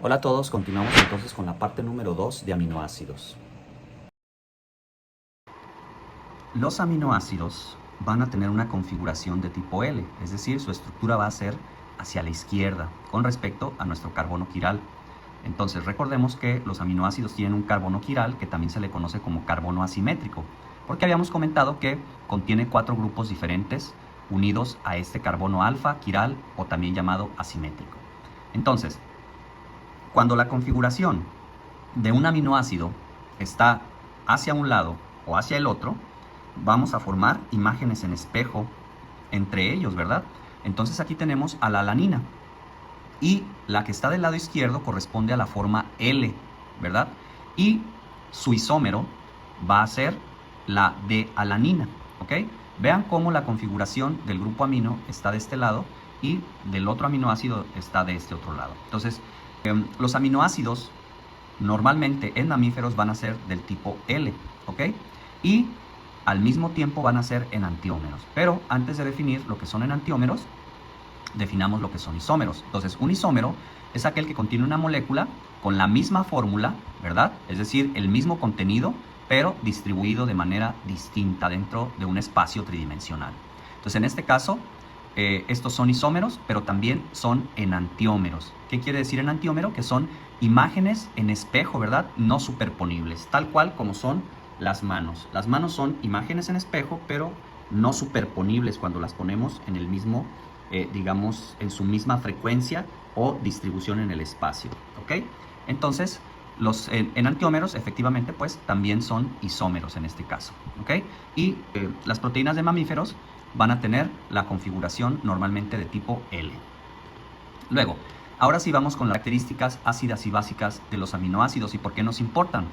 Hola a todos, continuamos entonces con la parte número 2 de aminoácidos. Los aminoácidos van a tener una configuración de tipo L, es decir, su estructura va a ser hacia la izquierda con respecto a nuestro carbono quiral. Entonces recordemos que los aminoácidos tienen un carbono quiral que también se le conoce como carbono asimétrico, porque habíamos comentado que contiene 4 grupos diferentes unidos a este carbono alfa quiral o también llamado asimétrico. Entonces, cuando la configuración de un aminoácido está hacia un lado o hacia el otro, vamos a formar imágenes en espejo entre ellos, ¿verdad? Entonces aquí tenemos a la alanina y la que está del lado izquierdo corresponde a la forma L, ¿verdad? Y su isómero va a ser la D-alanina, ¿ok? Vean cómo la configuración del grupo amino está de este lado y del otro aminoácido está de este otro lado. Entonces, los aminoácidos normalmente en mamíferos van a ser del tipo L, ¿ok? Y al mismo tiempo van a ser enantiómeros. Pero antes de definir lo que son enantiómeros, definamos lo que son isómeros. Entonces, un isómero es aquel que contiene una molécula con la misma fórmula, ¿verdad? Es decir, el mismo contenido, pero distribuido de manera distinta dentro de un espacio tridimensional. Entonces, en este caso, estos son isómeros, pero también son enantiómeros. ¿Qué quiere decir enantiómero? Que son imágenes en espejo, ¿verdad? No superponibles, tal cual como son las manos. Las manos son imágenes en espejo, pero no superponibles cuando las ponemos en el mismo, digamos, en su misma frecuencia o distribución en el espacio, ¿ok? Entonces, los enantiómeros efectivamente pues también son isómeros en este caso, ¿ok? Y las proteínas de mamíferos van a tener la configuración normalmente de tipo L. Luego, ahora sí vamos con las características ácidas y básicas de los aminoácidos y por qué nos importan.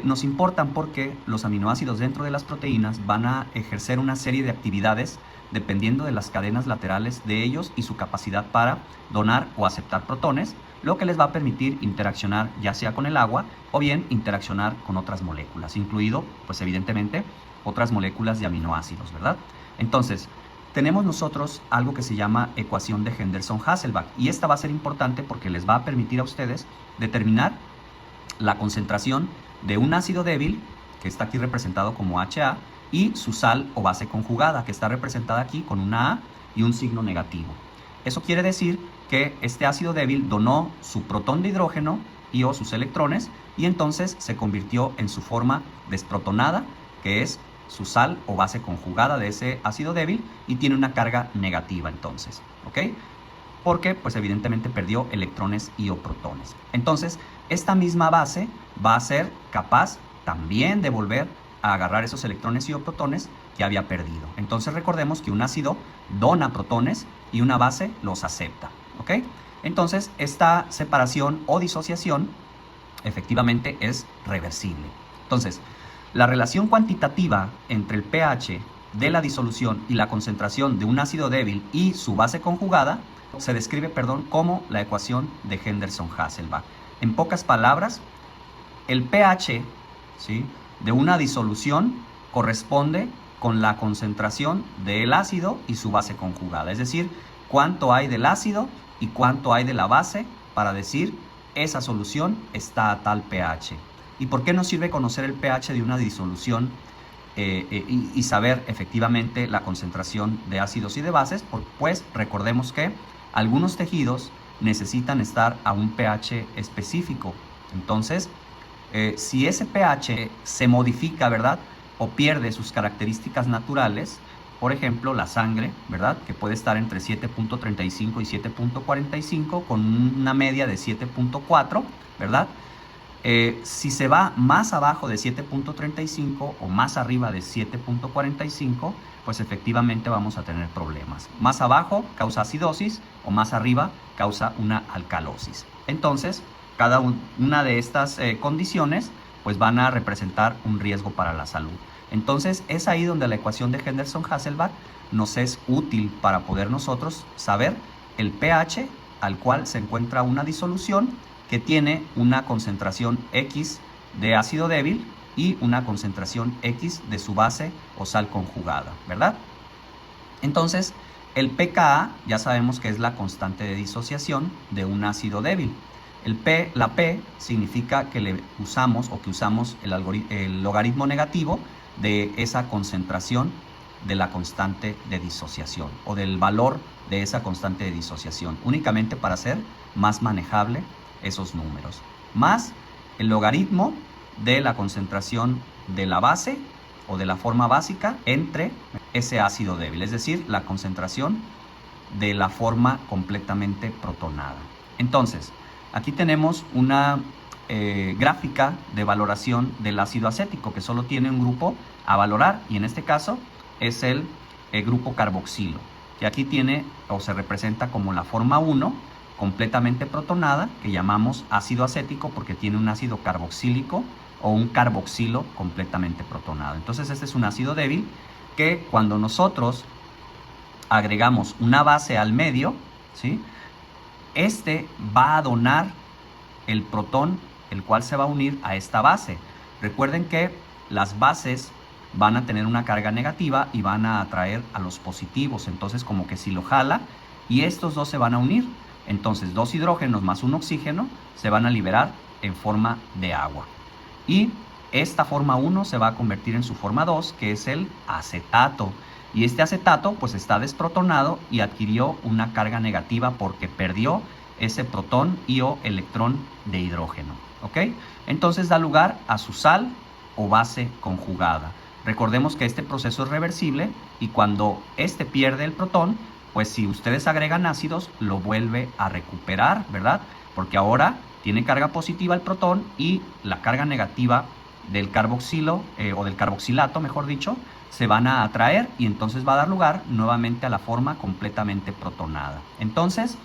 Nos importan porque los aminoácidos dentro de las proteínas van a ejercer una serie de actividades dependiendo de las cadenas laterales de ellos y su capacidad para donar o aceptar protones, lo que les va a permitir interaccionar ya sea con el agua o bien interaccionar con otras moléculas, incluido, pues evidentemente, otras moléculas de aminoácidos, ¿verdad? Entonces, tenemos nosotros algo que se llama ecuación de Henderson-Hasselbalch y esta va a ser importante porque les va a permitir a ustedes determinar la concentración de un ácido débil, que está aquí representado como HA, y su sal o base conjugada, que está representada aquí con una A y un signo negativo. Eso quiere decir que este ácido débil donó su protón de hidrógeno y o sus electrones y entonces se convirtió en su forma desprotonada, que es su sal o base conjugada de ese ácido débil y tiene una carga negativa entonces, ¿ok? Porque pues evidentemente perdió electrones y o protones. Entonces, esta misma base va a ser capaz también de volver a agarrar esos electrones y o protones que había perdido. Entonces recordemos que un ácido dona protones y una base los acepta, ¿ok? Entonces, esta separación o disociación efectivamente es reversible. Entonces, la relación cuantitativa entre el pH de la disolución y la concentración de un ácido débil y su base conjugada se describe, como la ecuación de Henderson-Hasselbalch. En pocas palabras, el pH, ¿sí?, de una disolución corresponde con la concentración del ácido y su base conjugada. Es decir, cuánto hay del ácido y cuánto hay de la base para decir esa solución está a tal pH. ¿Y por qué nos sirve conocer el pH de una disolución y saber efectivamente la concentración de ácidos y de bases? Pues recordemos que algunos tejidos necesitan estar a un pH específico. Entonces, si ese pH se modifica, ¿verdad?, o pierde sus características naturales, por ejemplo, la sangre, ¿verdad?, que puede estar entre 7.35 y 7.45 con una media de 7.4, ¿verdad? Si se va más abajo de 7.35 o más arriba de 7.45, pues efectivamente vamos a tener problemas. Más abajo causa acidosis o más arriba causa una alcalosis. Entonces, cada una de estas condiciones pues van a representar un riesgo para la salud. Entonces, es ahí donde la ecuación de Henderson-Hasselbalch nos es útil para poder nosotros saber el pH al cual se encuentra una disolución que tiene una concentración X de ácido débil y una concentración X de su base o sal conjugada, ¿verdad? Entonces, el pKa ya sabemos que es la constante de disociación de un ácido débil. La P significa que le usamos o que usamos el logaritmo negativo de esa concentración de la constante de disociación o del valor de esa constante de disociación, únicamente para hacer más manejable esos números, más el logaritmo de la concentración de la base o de la forma básica entre ese ácido débil, es decir, la concentración de la forma completamente protonada. Entonces, aquí tenemos una gráfica de valoración del ácido acético que solo tiene un grupo a valorar, y en este caso es el grupo carboxilo, que aquí tiene o se representa como la forma 1 completamente protonada, que llamamos ácido acético porque tiene un ácido carboxílico o un carboxilo completamente protonado. Entonces este es un ácido débil que cuando nosotros agregamos una base al medio, ¿sí?, este va a donar el protón, el cual se va a unir a esta base. Recuerden que las bases van a tener una carga negativa y van a atraer a los positivos, entonces como que si lo jala y estos dos se van a unir, entonces 2 hidrógenos más un oxígeno se van a liberar en forma de agua, y esta forma 1 se va a convertir en su forma 2, que es el acetato, y este acetato pues está desprotonado y adquirió una carga negativa porque perdió ese protón y o electrón de hidrógeno, ¿ok? Entonces da lugar a su sal o base conjugada. Recordemos que este proceso es reversible y cuando este pierde el protón, pues si ustedes agregan ácidos, lo vuelve a recuperar, ¿verdad? Porque ahora tiene carga positiva el protón y la carga negativa del carboxilo o del carboxilato, mejor dicho, se van a atraer y entonces va a dar lugar nuevamente a la forma completamente protonada. Entonces,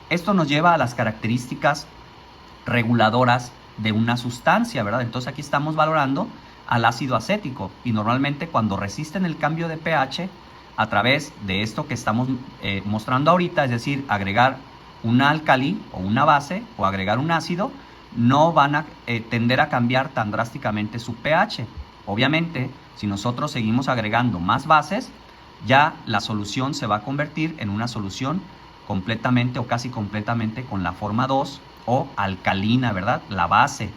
esto nos lleva a las características reguladoras de una sustancia, ¿verdad? Entonces aquí estamos valorando al ácido acético y normalmente cuando resisten el cambio de pH a través de esto que estamos mostrando ahorita, es decir, agregar una álcali o una base o agregar un ácido, no van a tender a cambiar tan drásticamente su pH. Obviamente, si nosotros seguimos agregando más bases, ya la solución se va a convertir en una solución completamente o casi completamente con la forma 2 o alcalina, ¿verdad? La base.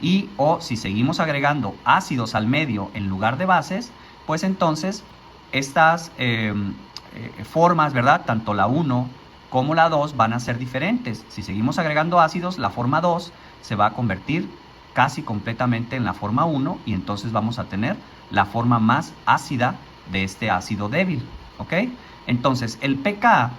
Y o si seguimos agregando ácidos al medio en lugar de bases, pues entonces estas formas, ¿verdad? Tanto la 1 como la 2 van a ser diferentes. Si seguimos agregando ácidos, la forma 2 se va a convertir casi completamente en la forma 1 y entonces vamos a tener la forma más ácida de este ácido débil, ¿ok? Entonces el pKa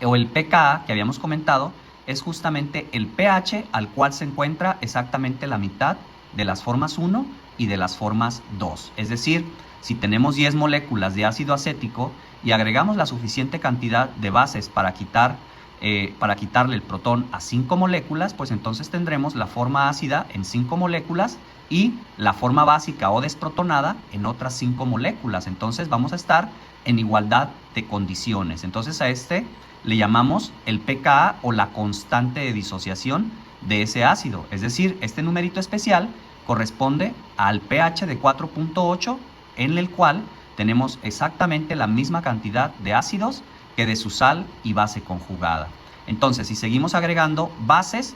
o el pKa que habíamos comentado es justamente el pH al cual se encuentra exactamente la mitad de las formas 1 y de las formas 2. Es decir, si tenemos 10 moléculas de ácido acético y agregamos la suficiente cantidad de bases para quitarle el protón a 5 moléculas, pues entonces tendremos la forma ácida en 5 moléculas y la forma básica o desprotonada en otras 5 moléculas. Entonces vamos a estar en igualdad de condiciones. Entonces a este le llamamos el pKa o la constante de disociación de ese ácido. Es decir, este numerito especial corresponde al pH de 4.8 en el cual tenemos exactamente la misma cantidad de ácidos que de su sal y base conjugada. Entonces, si seguimos agregando bases,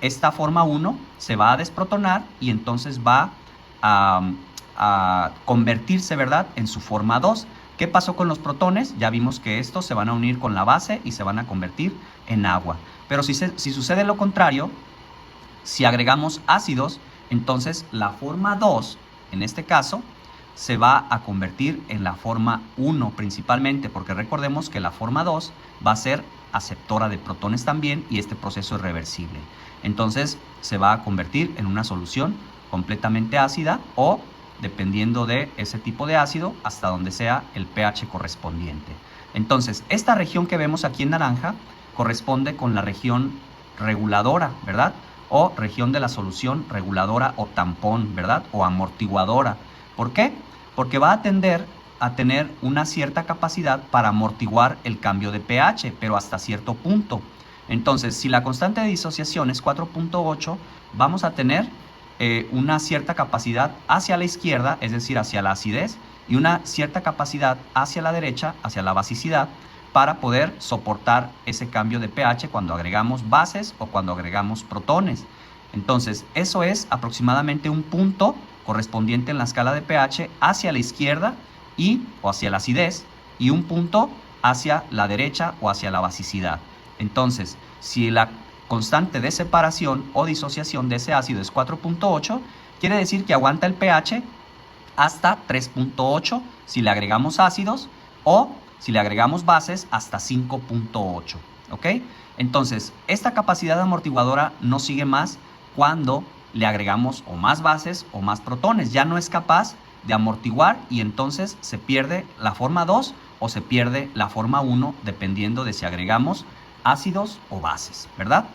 esta forma 1 se va a desprotonar y entonces va a convertirse, ¿verdad?, en su forma 2. ¿Qué pasó con los protones? Ya vimos que estos se van a unir con la base y se van a convertir en agua. Pero si sucede lo contrario, si agregamos ácidos, entonces la forma 2, en este caso, se va a convertir en la forma 1 principalmente, porque recordemos que la forma 2 va a ser aceptora de protones también y este proceso es reversible. Entonces se va a convertir en una solución completamente ácida o, dependiendo de ese tipo de ácido, hasta donde sea el pH correspondiente. Entonces, esta región que vemos aquí en naranja corresponde con la región reguladora, ¿verdad? O región de la solución reguladora o tampón, ¿verdad? O amortiguadora. ¿Por qué? Porque va a tender a tener una cierta capacidad para amortiguar el cambio de pH, pero hasta cierto punto. Entonces, si la constante de disociación es 4.8, vamos a tener una cierta capacidad hacia la izquierda, es decir, hacia la acidez, y una cierta capacidad hacia la derecha, hacia la basicidad, para poder soportar ese cambio de pH cuando agregamos bases o cuando agregamos protones. Entonces, eso es aproximadamente un punto correspondiente en la escala de pH hacia la izquierda o hacia la acidez, y un punto hacia la derecha o hacia la basicidad. Entonces, si la constante de separación o disociación de ese ácido es 4.8, quiere decir que aguanta el pH hasta 3.8 si le agregamos ácidos, o si le agregamos bases hasta 5.8, ¿ok? Entonces, esta capacidad amortiguadora no sigue más cuando le agregamos o más bases o más protones. Ya no es capaz de amortiguar y entonces se pierde la forma 2 o se pierde la forma 1 dependiendo de si agregamos ácidos o bases, ¿verdad?